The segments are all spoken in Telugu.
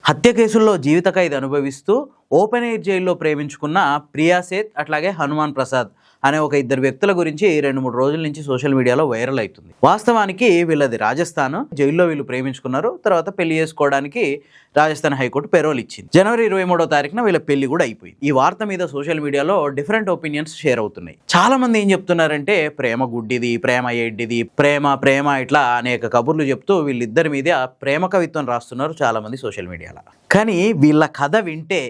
హత్య కేసుల్లో జీవిత ఖైదు అనుభవిస్తూ ఓపెన్ ఎయిర్ జైల్లో ప్రేమించుకున్న ప్రియా సేత్ అట్లాగే హనుమాన్ ప్రసాద్ అనే ఒక ఇద్దరు వ్యక్తుల గురించి 2-3 రోజుల నుంచి సోషల్ మీడియాలో వైరల్ అవుతుంది. వాస్తవానికి వీళ్ళది రాజస్థాన్. జైల్లో వీళ్ళు ప్రేమించుకున్నారు. తర్వాత పెళ్లి చేసుకోవడానికి రాజస్థాన్ హైకోర్టు పెరోల్ ఇచ్చింది. జనవరి 23వ తారీఖున వీళ్ళ పెళ్లి కూడా అయిపోయింది. ఈ వార్త మీద సోషల్ మీడియాలో డిఫరెంట్ ఒపీనియన్స్ షేర్ అవుతున్నాయి. చాలా మంది ఏం చెప్తున్నారంటే ప్రేమ గుడ్డిది, ప్రేమ ఎడ్డిది, ప్రేమ ప్రేమ ఇట్లా అనేక కబుర్లు చెప్తూ వీళ్ళిద్దరి మీద ప్రేమ కవిత్వం రాస్తున్నారు చాలా మంది సోషల్ మీడియాలో. కానీ వీళ్ళ కథ వింటే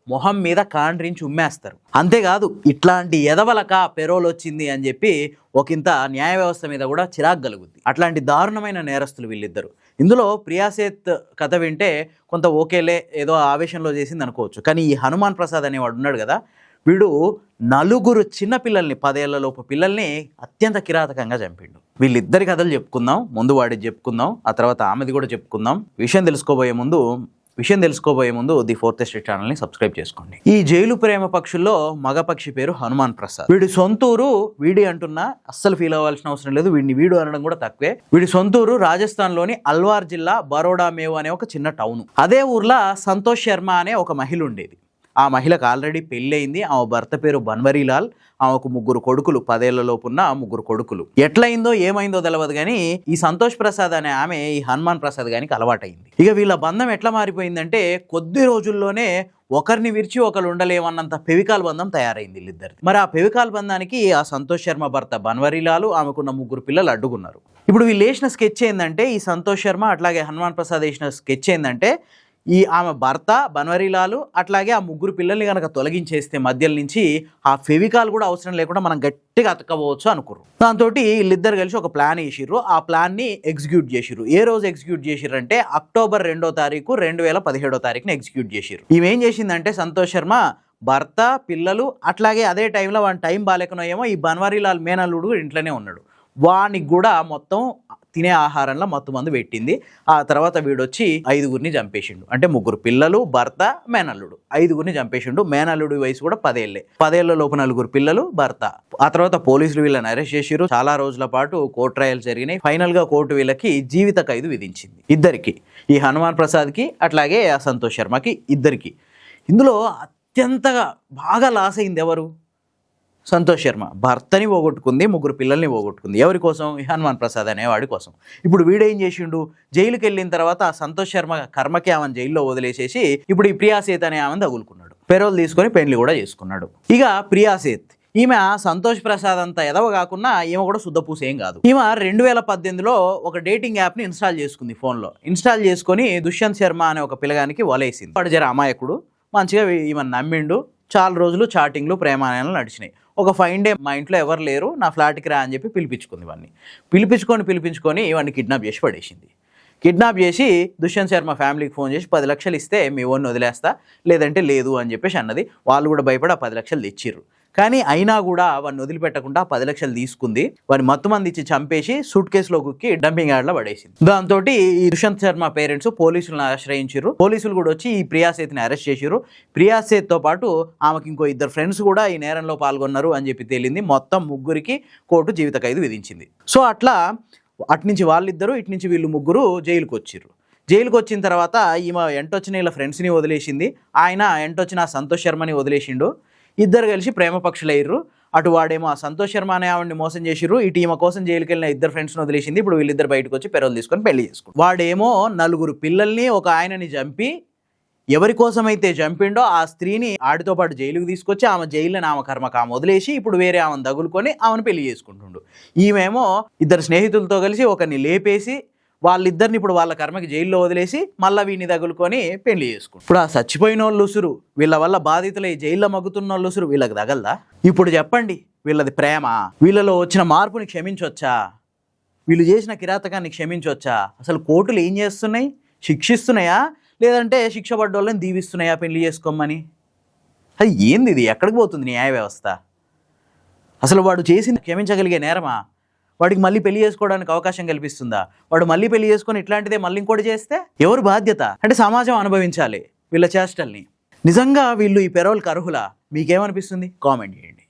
మొహం మీద కాండ్రించి ఉమ్మేస్తారు. అంతేకాదు ఇట్లాంటి ఎదవలక పెరోల్ వచ్చింది అని చెప్పి ఒకంత న్యాయ వ్యవస్థ మీద కూడా చిరాకు కలుగుద్ది. అట్లాంటి దారుణమైన నేరస్తులు వీళ్ళిద్దరు. ఇందులో ప్రియా సేత్ కథ వింటే కొంత ఓకేలే ఏదో ఆవేశంలో చేసింది అనుకోవచ్చు. కానీ ఈ హనుమాన్ ప్రసాద్ అనేవాడు ఉన్నాడు కదా, వీడు 4 చిన్న పిల్లల్ని 10 ఏళ్లలోపు పిల్లల్ని అత్యంత కిరాతకంగా చంపిండు. వీళ్ళిద్దరి కథలు చెప్పుకుందాం. ముందు వాడిది చెప్పుకుందాం, ఆ తర్వాత ఆమెది కూడా చెప్పుకుందాం. విషయం తెలుసుకోబోయే ముందు ది ఫోర్త్ ఎస్టేట్ ఛానల్ని సబ్స్క్రైబ్ చేసుకోండి. ఈ జైలు ప్రేమ పక్షుల్లో మగ పక్షి పేరు హనుమాన్ ప్రసాద్. వీడి సొంతూరు వీడి అంటున్నా అస్సలు ఫీల్ అవ్వాల్సిన అవసరం లేదు. వీడు అనడం కూడా తక్కువే. వీడి సొంతూరు రాజస్థాన్లోని అల్వార్ జిల్లా బరోడా మేవ్ అనే ఒక చిన్న టౌన్. అదే ఊర్లో సంతోష్ శర్మ అనే ఒక మహిళ ఉండేది. ఆ మహిళకు ఆల్రెడీ పెళ్ళయింది. ఆమె భర్త పేరు బన్వరీలాల్. ఆమెకు 3 కొడుకులు, 10 ఏళ్లలోపున్న 3 కొడుకులు. ఎట్లయిందో ఏమైందో తెలియదు కానీ ఈ సంతోష్ ప్రసాద్ అనే ఆమె ఈ హనుమాన్ ప్రసాద్ గానికి అలవాటైంది. ఇక వీళ్ళ బంధం ఎట్లా మారిపోయిందంటే కొద్ది రోజుల్లోనే ఒకరిని విరిచి ఒకరు ఉండలేమన్నంత పెవికాల్ బంధం తయారైంది వీళ్ళిద్దరిది. మరి ఆ పెవికాల్ బంధానికి ఆ సంతోష్ శర్మ భర్త బన్వరీలాలు ఆమెకున్న 3 పిల్లలు అడ్డుకున్నారు. ఇప్పుడు వీళ్ళు వేసిన స్కెచ్ ఏంటంటే, ఈ సంతోష్ శర్మ అట్లాగే హనుమాన్ ప్రసాద్ వేసిన స్కెచ్ ఏంటంటే, ఆమె భర్త బన్వరీలాలు అట్లాగే ఆ 3 పిల్లల్ని కనుక తొలగించేస్తే మధ్యల నుంచి ఆ ఫెవికాల్ కూడా అవసరం లేకుండా మనం గట్టిగా అతకవచ్చు అనుకున్నారు. దాంతో వీళ్ళిద్దరు కలిసి ఒక ప్లాన్ వేసిర్రు. ఆ ప్లాన్ని ఎగ్జిక్యూట్ చేసిర్రు. ఏ రోజు ఎగ్జిక్యూట్ చేసిర్రు అంటే అక్టోబర్ 2వ తారీఖు 2017వ తారీఖున ఎగ్జిక్యూట్ చేసిర్రు. ఈమెం చేసిందంటే సంతోష్ శర్మ భర్త పిల్లలు అట్లాగే అదే టైంలో వాడి టైం బాగాలేకనో ఏమో ఈ బన్వరీలాల్ మేనల్లుడు ఇంట్లోనే ఉన్నాడు. వానికి కూడా మొత్తం తినే ఆహారంలో మొత్తం మందు పెట్టింది. ఆ తర్వాత వీడొచ్చి 5గురిని చంపేసిండు. అంటే 3 పిల్లలు, భర్త, మేనల్లుడు 5గురిని చంపేసిండు. మేనల్లుడి వయసు కూడా 10 ఏళ్ళే. 10 ఏళ్ల లోపు 4 పిల్లలు, భర్త. ఆ తర్వాత పోలీసులు వీళ్ళని అరెస్ట్ చేసిర్రు. చాలా రోజుల పాటు కోర్టు ట్రయల్ జరిగినాయి. ఫైనల్ గా కోర్టు వీళ్ళకి జీవిత ఖైదు విధించింది. ఇద్దరికి, ఈ హనుమాన్ ప్రసాద్కి అట్లాగే ఆ సంతోష్ శర్మకి ఇద్దరికి. ఇందులో అత్యంతగా బాగా లాస్ అయింది ఎవరు? సంతోష్ శర్మ. భర్తని పోగొట్టుకుంది, 3 పిల్లల్ని పోగొట్టుకుంది. ఎవరి కోసం? హనుమాన్ ప్రసాద్ అనేవాడి కోసం. ఇప్పుడు వీడేం చేసిండు? జైలుకి వెళ్ళిన తర్వాత ఆ సంతోష్ శర్మ కర్మకి ఆమెను జైల్లో వదిలేసేసి ఇప్పుడు ఈ ప్రియా సేత్ అనే ఆమెను తగులుకున్నాడు. పెరోల్ తీసుకొని పెళ్లి కూడా చేసుకున్నాడు. ఇక ప్రియా సేత్ ఈమె సంతోష్ ప్రసాద్ అంతా ఎదవ కాకుండా ఈమె కూడా శుద్ధపూస ఏం కాదు. ఈమె 2018లో ఒక డేటింగ్ యాప్ని ఇన్స్టాల్ చేసుకుంది ఫోన్లో. ఇన్స్టాల్ చేసుకొని దుష్యంత్ శర్మ అనే ఒక పిల్లగానికి వలేసింది. వాడు జర అమాయకుడు, మంచిగా ఈమె నమ్మిండు. చాలా రోజులు చాటింగ్లు ప్రేమాయణాలు నడిచినాయి. ఒక ఫైన్ డే మా ఇంట్లో ఎవరు లేరు, నా ఫ్లాట్కి రా అని చెప్పి పిలిపించుకుంది. ఇవన్నీ పిలిపించుకొని ఇవన్నీ కిడ్నాప్ చేసి పడేసింది. కిడ్నాప్ చేసి దుష్యంత్ శర్మ ఫ్యామిలీకి ఫోన్ చేసి 10 లక్షలు ఇస్తే మీ ఓన్ని వదిలేస్తా, లేదంటే లేదు అని చెప్పేసి అన్నది. వాళ్ళు కూడా భయపడి ఆ 10 లక్షలు తెచ్చిర్రు. కానీ అయినా కూడా వాడిని వదిలిపెట్టకుండా 10 లక్షలు తీసుకుంది. వాడిని మొత్తం మంది ఇచ్చి చంపేసి సూట్ కేసులో కుక్కి డంపింగ్ యార్డ్లో పడేసింది. దాంతో ఈ దుష్యంత్ శర్మ పేరెంట్స్ పోలీసులను ఆశ్రయించారు. పోలీసులు కూడా వచ్చి ఈ ప్రియా సేత్ని అరెస్ట్ చేశారు. ప్రియా సేత్తో పాటు ఆమెకి ఇంకో 2 ఫ్రెండ్స్ కూడా ఈ నేరంలో పాల్గొన్నారు అని చెప్పి తేలింది. మొత్తం 3కి కోర్టు జీవిత ఖైదు విధించింది. సో అట్లా అట్నుంచి వాళ్ళిద్దరూ, ఇటు నుంచి వీళ్ళు 3 జైలుకి వచ్చిర్రు. జైలుకి వచ్చిన తర్వాత ఈమె ఎంటొచ్చిన వీళ్ళ ఫ్రెండ్స్ని వదిలేసింది. ఆయన ఎంటొచ్చిన సంతోష్ శర్మని వదిలేసిండు. ఇద్దరు కలిసి ప్రేమ పక్షులయ్యారు. అటు వాడేమో ఆ సంతోష్ శర్మ అనే ఆవిడ్ని మోసం చేసిర్రు. ఇటు ఈమె కోసం జైలుకి వెళ్ళిన 2 ఫ్రెండ్స్ని వదిలేసింది. ఇప్పుడు వీళ్ళిద్దరు బయటకు వచ్చి పెరోల్ తీసుకొని పెళ్లి చేసుకుంటారు. వాడేమో 4 పిల్లల్ని ఒక ఆయనని చంపి ఎవరి కోసమైతే చంపిండో ఆ స్త్రీని ఆడితో పాటు జైలుకి తీసుకొచ్చి ఆమె జైల్లో ఆమె కర్మకు ఆమె వదిలేసి ఇప్పుడు వేరే ఆమెను తగులుకొని ఆమెను పెళ్లి చేసుకుంటుండు. ఈమెమో 2 స్నేహితులతో కలిసి ఒకరిని లేపేసి వాళ్ళిద్దరిని ఇప్పుడు వాళ్ళ కర్మకి జైల్లో వదిలేసి మళ్ళీ వీడిని తగులుకొని పెళ్లి చేసుకుంటారు. ఇప్పుడు ఆ చచ్చిపోయిన వాళ్ళు ఉసురు, వీళ్ళ వల్ల బాధితులై జైల్లో మగ్గుతున్న వాళ్ళు ఉసురు వీళ్ళకి తగలదా? ఇప్పుడు చెప్పండి, వీళ్ళది ప్రేమ? వీళ్ళలో వచ్చిన మార్పుని క్షమించవచ్చా? వీళ్ళు చేసిన కిరాతకాన్ని క్షమించవచ్చా? అసలు కోర్టులు ఏం చేస్తున్నాయి? శిక్షిస్తున్నాయా లేదంటే శిక్ష పడ్డ వాళ్ళని దీవిస్తున్నాయా పెళ్లి చేసుకోమని? అది ఏంది? ఇది ఎక్కడికి పోతుంది న్యాయ వ్యవస్థ? అసలు వాడు చేసింది క్షమించగలిగే నేరమా? వాడికి మళ్ళీ పెళ్లి చేసుకోవడానికి అవకాశం కల్పిస్తుందా? వాడు మళ్ళీ పెళ్లి చేసుకొని ఇట్లాంటిదే మళ్ళీ ఇంకోటి చేస్తే ఎవరు బాధ్యత? అంటే సమాజం అనుభవించాలి వీళ్ళ చేష్టల్ని. నిజంగా వీళ్ళు ఈ పెరోల్కి అర్హులా? మీకేమనిపిస్తుంది? కామెంట్ చేయండి.